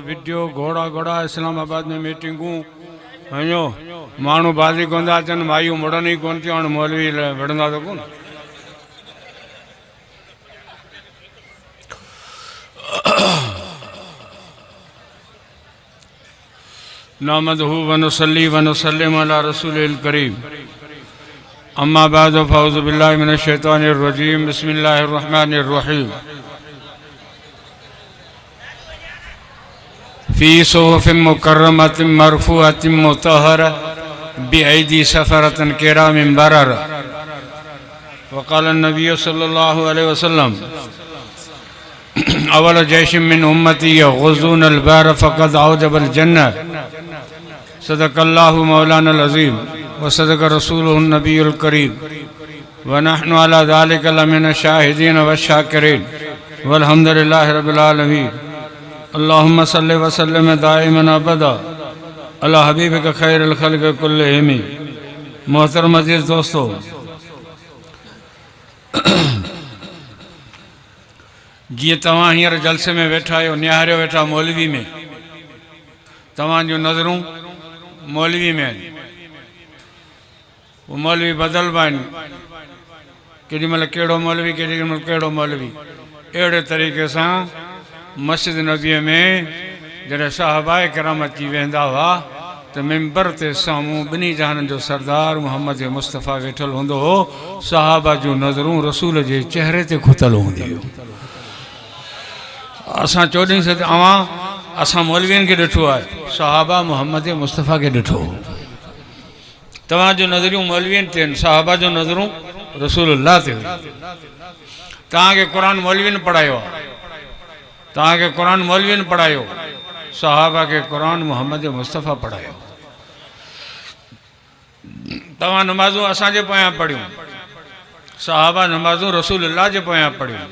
Video घोड़ा घोड़ा इस्लामाबाद में मीटिंगूं हयो माण्हू बाज़ी कोन था अचनि मायूं मुड़नि ई कोन थियूं हाणे मौलवी विढ़ंदा त कोन नहमदुहु व नुसल्ली व नुसल्लिमु अला रसूलिल करीम अम्मा बाद फौज़ु बिल्लाहि मिनश शैतानिर रजीम बिस्मिल्लाहिर रहमानिर रहीम फ़ी सुहुफ़िन मुकर्रमतिन मरफ़ूअतिन मुतहहरा बिअयदी सफ़रतिन किरामिन बररा वक़ाल नबी सल्लल्लाहु अलैहि वसल्लम अवल जैश मिन उम्मती यग़ुज़ून अल-बहर फ़क़द औजबल जन्नह सदक़ल्लाहु मौलाना अज़ीम व सदक़ रसूलुहु नबीयुल करीम व नहनु अला ज़ालिका लमिन शाहिदीन व शाकिरीन वल्हम्दुलिल्लाहि रब्बिल आलमीन अल्लाहुम्मा सल्लि व सल्लिम दाइमन अबदा अला हबीबिका खैरिल खल्क़ कुल्लिहिम। मोहतरम अज़ीज़ दोस्तों, जी तव्हां हींअर जलसे में वेठा आहियो, निहारियो वेठा मौलवी में, तव्हांजूं नज़रूं मौलवी में आहिनि। वो मौलवी बदलबा आहिनि, केॾी महिल कहिड़ो मौलवी, केॾी महिल कहिड़ो मौलवी। अहिड़े तरीक़े सां मस्जिद नबीअ में जॾहिं सहाबाए किराम अची वेंदा हुआ त मिंबर ते साम्हूं ॿिन्ही जहाननि जो सरदार मोहम्मद मुस्तफ़ा वेठल हूंदो हो। सहाबा जूं नज़रूं रसूल जे चेहरे ते खुतल हूंदी हुयूं। असां 14 सदी असां मौलवियुनि खे ॾिठो आहे, सहाबा मोहम्मद मुस्तफ़ा खे ॾिठो। तव्हांजूं नज़रियूं मौलवियुनि ते आहिनि, सहाबा जूं नज़रूं रसूलुल्लाह ते हुयूं। तव्हांखे क़ुर मौलवियुनि पढ़ायो आहे, तव्हांखे क़ुर मौलवियुनि पढ़ायो, सहाबा खे क़ुर मोहम्मद मुस्तफ़ा पढ़ायो। तव्हां नमाज़ूं असांजे पोयां पढ़ियूं, सहाबा नमाज़ूं रसूलुल्लाह जे पोयां पढ़ियूं।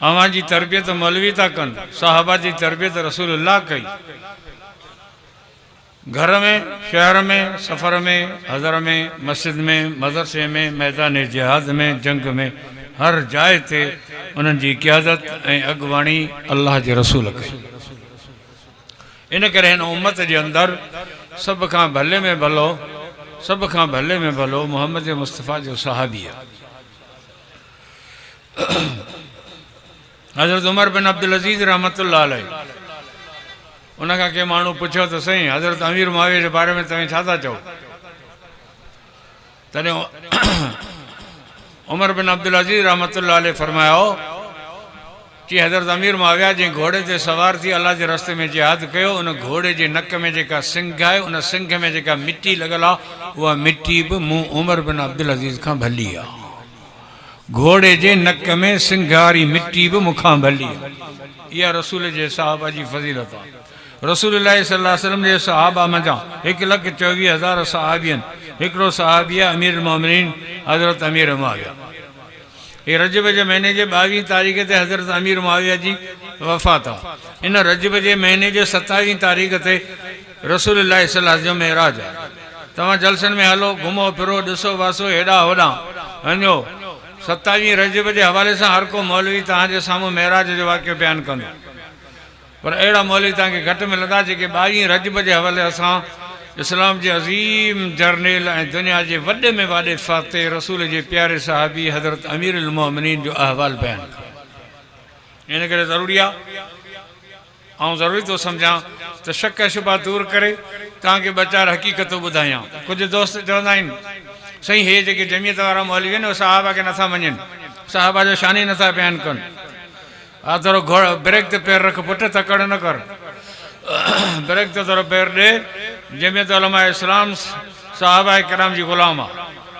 अवां जी तरबियत मौलवी था कनि, सहाबा जी तरबियत रसूलुल्लाह कई। घर में, शहर में, सफ़र में, हज़र में, मस्जिद में, मदरसे में, मैदान जिहाद में, जंग में, हर जाइ ते उन्हनि जी क़ियादत ऐं अॻुवाणी अल्लाह जे रसूल कई। इन करे हिन उम्मत जे अंदरि सभ खां भले में भलो, सभ खां भले में भलो मोहम्मद मुस्तफ़ा जो सहाबी आहे। हज़रत उमर बिन अब्दुल अज़ीज़ रहमतुल्लाह अलैह, उनखां के माण्हू पुछियो त साईं हज़रत अमीर मुआविया जे बारे में तव्हां छा था चओ? तॾहिं उमर बिन अब्दुल अज़ीज़ रहमतुल्लाह अलैह फरमायो कि हज़रत अमीर मुआविया जे घोड़े ते सवार थी अल्लाह जे रस्ते में जिहाद कयो। उन घोड़े जे नक में जेका सिंग आहे, उन सिंग में जेका मिट्टी लॻल आहे, उहा मिट्टी बि मूं उमर बिन अब्दुल अज़ीज़ खां भली आहे। घोड़े जे नक में सिंगारी मिट्टी बि मूंखां भली आहे। इहा रसूल जे सहाबा जी फज़ीलत आहे। रसूलुल्लाह सल्लल्लाहु अलैहि वसल्लम जे सहाबा मंझां 1,24,000 सहाबियनि, हिकिड़ो सहाबी आहे अमीर मोमिनीन हज़रत अमीर मुआविया। ये रजब जे महीने जे 22 तारीख़ ते हज़रत अमीर मुआविया जी वफ़ात आहे। इन रजब जे महीने जे 27 तारीख़ ते रसूलुल्लाह सल्लल्लाहु अलैहि वसल्लम जो मेराज आहे। तव्हां जलसनि में हलो, घुमो फिरो, ॾिसो वासो, हेॾां होॾां वञो। 27 रजब जे हवाले सां हर को मौलवी तव्हांजे साम्हूं मेराज जो वाक़ियो बयानु कंदो, पर अहिड़ा मौलवी तव्हांखे घटि मिलंदा जेके 22 रजब जे हवाले सां इस्लाम जे अज़ीम जर्नेल ऐं दुनिया जे वॾे में वॾे फ़ातिह रसूल जे प्यारे सहाबी हज़रत अमीरुल मोमिनीन जो अहवाल बयानु कयो। इन करे ज़रूरी आहे, ऐं ज़रूरी थो सम्झां त शक शुबा दूर करे तव्हांखे ॿ चारि हक़ीक़तूं ॿुधायां। कुझु दोस्त चवंदा आहिनि साईं हे जेके जमियत वारा मौलवी आहिनि उहे सहाबा खे नथा मञनि, सहाबा जो शान ई नथा बयानु कनि। हा थोरो ब्रेक ते पैर रख पुटु, तकड़ न कर, ब्रेक ते थोरो पैर ॾे। जमियत उलमा इस्लाम सहाबा किराम जी ग़ुलाम आहे।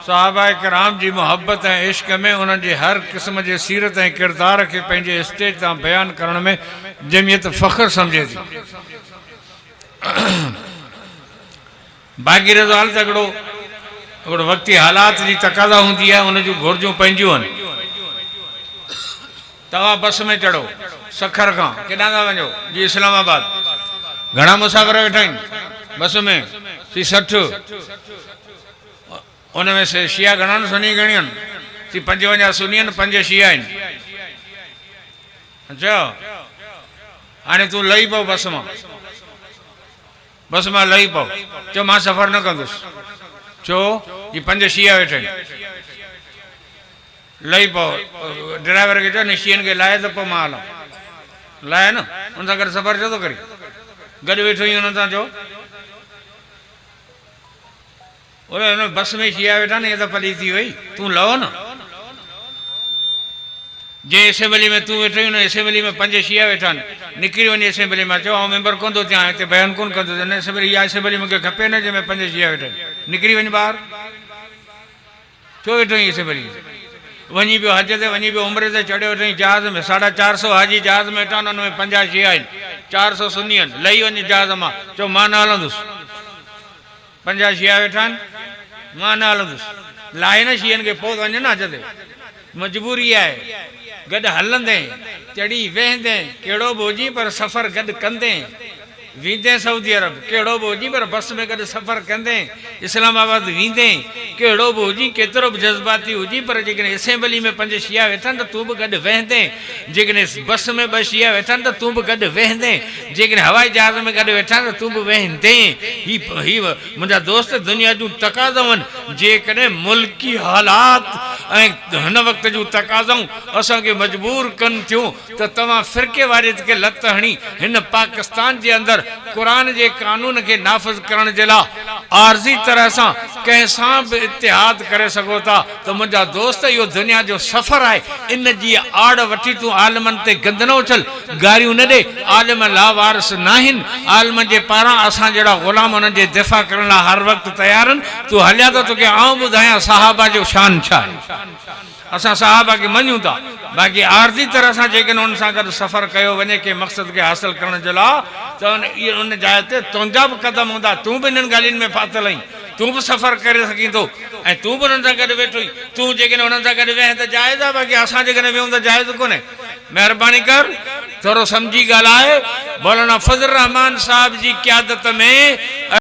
सहाबा किराम जी मोहब्बत ऐं इश्क में उन्हनि जे हर क़िस्म जे सीरत ऐं किरदार खे पंहिंजे स्टेज तां बयानु करण में जमियत फ़ख्र सम्झे थी। बाक़ी रज़ो हाल तकिड़ो हिकिड़ो वक़्ती हालात जी तक़ाज़ा हूंदी आहे, उन जूं घुरिजूं पंहिंजियूं आहिनि। तव्हां बस में चढ़ो, सखर खां केॾां था वञो? जी इस्लामाबाद। घणा मुसाफ़िर वेठा आहिनि बस में? 60। उन में से शिया घणा आहिनि, सुनी घणी आहिनि? 55 सुनी आहिनि, 5 शिया आहिनि। अच्छा, हाणे तूं लही पओ बस मां लही पओ, चओ मां सफ़र न कंदुसि, छो ये 5 शिया वेठा आहिनि, लही पओ, ड्राइवर खे चओ न शीयनि खे लाहे त पोइ मां हलां, लाहे न, हुन सां गॾु सफ़र छो थो करे, गॾु वेठो ई हुन सां चओ, हुन बस में शिया वेठा न, इहे त पली थी वई, तूं लहो न, जंहिं असेंबली में तूं वेठो हुन असेंबली में 5 शिया वेठा आहिनि, निकिरी वञे असेंबली मां, चओ मेंबर कोन थो थियां, हिते बयानु कोन कंदो, हिन असेंबली इहा असेंबली मूंखे खपे न जंहिंमें 5 शिया वेठा आहिनि, निकिरी वञ ॿाहिरि, छो वेठो आहीं असेंबली, वञी पियो हज ते, वञी पियो उमिरि ते, चढ़ियो वेठो जहाज़ में, 450 हाजी जहाज़ में वेठा आहिनि, हुन में 50 शिया आहिनि, 400 सुन्नी आहिनि, लही वञ जहाज़ मां, चओ मां न हलंदुसि, 50 शिया वेठा आहिनि, मां न हलंदुसि, लाहे न शीयनि खे, पोइ वञ न हज ते, मजबूरी आहे, गॾु हलंदे चढ़ी वेहंदे, कहिड़ो बि हुजे पर सफ़र गॾु कंदे, वींदे सऊदी अरब, कहिड़ो बि हुजे पर बस में गॾु सफ़र कंदे, इस्लामाबाद वींदे, कहिड़ो बि हुजे, केतिरो बि जज़्बाती हुजे, पर जेकॾहिं असेंबली में 5 शिया वेठा आहिनि त तूं बि गॾु वेहंदे, जेकॾहिं बस में 2 शिया वेठा आहिनि त तूं बि गॾु वेहंदे, जेकॾहिं हवाई जहाज़ में गॾु वेठा आहिनि त तूं बि वेहंदे, ही मुंहिंजा दोस्त दुनिया जूं तक़ाज़ाऊं आहिनि, जेकॾहिं मुल्की हालात ऐं हिन वक़्त जूं तक़ाज़ाऊं असांखे मजबूर कनि थियूं त तव्हां फ़िरके वारे खे लत हणी हिन पाकिस्तान जे अंदरि क़ुरान जे कानून खे नाफ़िज़ करण जे लाइ आर्ज़ी तरह सां कंहिं सां बि इतिहाद करे सघो था, त मुंहिंजा दोस्त इहो दुनिया जो सफ़र आहे, इन जी आड़ वठी तूं आलमनि ते गंद न उछल, गारियूं न ॾे, आलिम लावारस न आहिनि, आलिमनि जे पारां असां जहिड़ा ग़ुलाम हुननि जे दिफ़ा करण लाइ हर वक़्तु तयारु आहिनि, तूं हलिया त तोखे आउं ॿुधायां सहाबा जो शान छा आहे, असां सहाबा खे मञूं था, बाक़ी आर्ज़ी तरह सां जेकॾहिं हुन सां गॾु सफ़र कयो वञे कंहिं मक़सद खे हासिल करण जे लाइ, त उन जाइ ते तुंहिंजा बि क़दम हूंदा, तूं बि इन्हनि ॻाल्हियुनि में फाथल आहीं, तूं बि सफ़र करे सघींदो ऐं तूं बि हुननि सां गॾु वेठो आहीं, तूं जेकॾहिं हुननि सां गॾु वेह त जाइज़ आहे, बाक़ी असां जेकॾहिं वेहूं त जाइज़ कोन्हे, महिरबानी कर थोरो सम्झी ॻाल्हाए। मौलाना फज़ल रहमान साहब जी क़यादत में